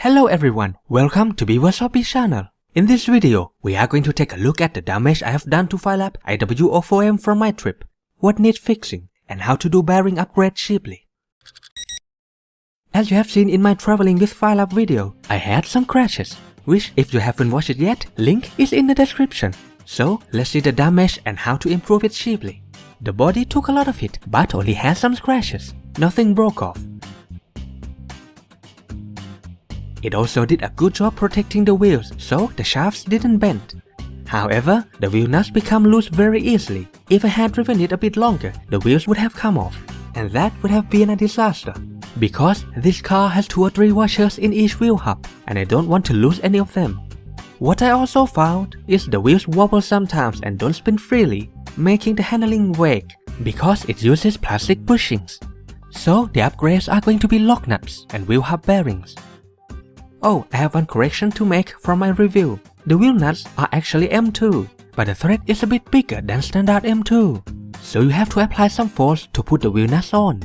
Hello everyone, welcome to Beaver's channel. In this video, we are going to take a look at the damage I have done to Firelap IW04M from my trip, what needs fixing, and how to do bearing upgrade cheaply. As you have seen in my traveling with Firelap video, I had some crashes, which if you haven't watched it yet, link is in the description. So let's see the damage and how to improve it cheaply. The body took a lot of hit, but only had some scratches, nothing broke off. It also did a good job protecting the wheels, so the shafts didn't bend. However, the wheel nuts become loose very easily. If I had driven it a bit longer, the wheels would have come off, and that would have been a disaster. Because this car has 2 or 3 washers in each wheel hub, and I don't want to lose any of them. What I also found is the wheels wobble sometimes and don't spin freely, making the handling vague, because it uses plastic bushings. So the upgrades are going to be lock nuts and wheel hub bearings. Oh, I have one correction to make from my review. The wheel nuts are actually M2, but the thread is a bit bigger than standard M2. So you have to apply some force to put the wheel nuts on.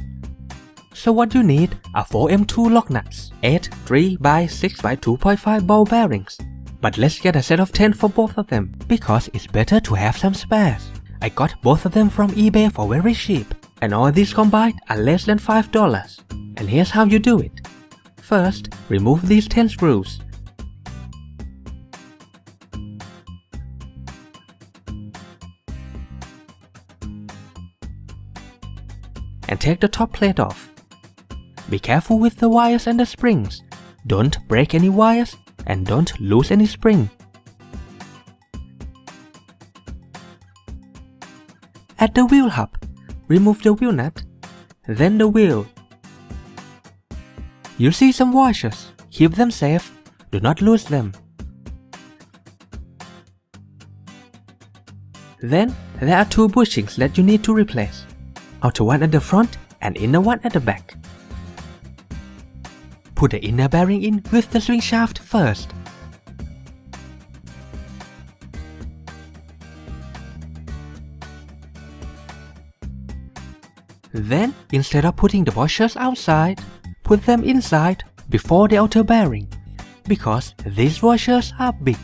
So what you need are 4 M2 lock nuts, 8 3x6x2.5 ball bearings. But let's get a set of 10 for both of them, because it's better to have some spares. I got both of them from eBay for very cheap, and all these combined are less than $5. And here's how you do it. First, remove these 10 screws. And take the top plate off. Be careful with the wires and the springs. Don't break any wires and don't lose any spring. At the wheel hub, remove the wheel nut, then the wheel. You see some washers. Keep them safe. Do not lose them. Then, there are 2 bushings that you need to replace. Outer one at the front and inner one at the back. Put the inner bearing in with the swing shaft first. Then, instead of putting the washers outside, put them inside before the outer bearing, because these washers are big.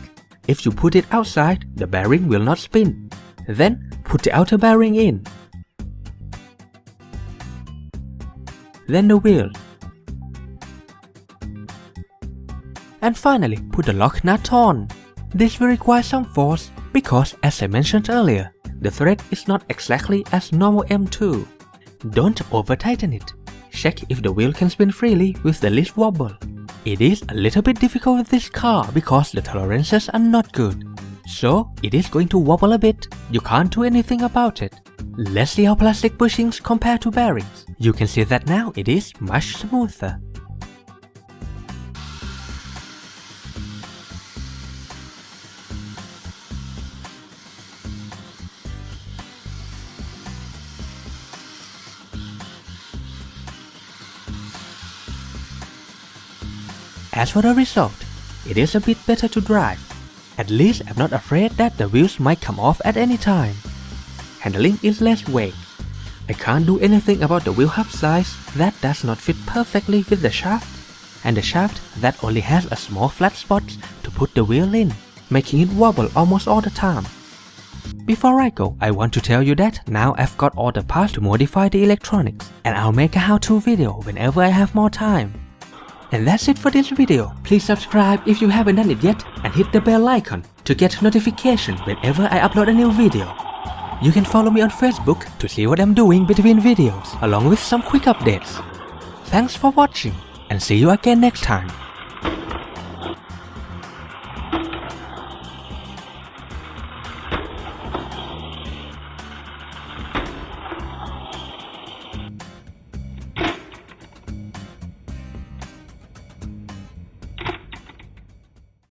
If you put it outside, the bearing will not spin. Then put the outer bearing in. Then the wheel. And finally put the lock nut on. This will require some force because, as I mentioned earlier, the thread is not exactly as normal M2. Don't over tighten it. Check if the wheel can spin freely with the least wobble. It is a little bit difficult with this car because the tolerances are not good. So it is going to wobble a bit. You can't do anything about it. Let's see how plastic bushings compare to bearings. You can see that now it is much smoother. As for the result, it is a bit better to drive. At least I'm not afraid that the wheels might come off at any time. Handling is less vague. I can't do anything about the wheel hub size that does not fit perfectly with the shaft, and the shaft that only has a small flat spot to put the wheel in, making it wobble almost all the time. Before I go, I want to tell you that now I've got all the parts to modify the electronics, and I'll make a how-to video whenever I have more time. And that's it for this video. Please subscribe if you haven't done it yet and hit the bell icon to get notification whenever I upload a new video. You can follow me on Facebook to see what I'm doing between videos along with some quick updates. Thanks for watching and see you again next time.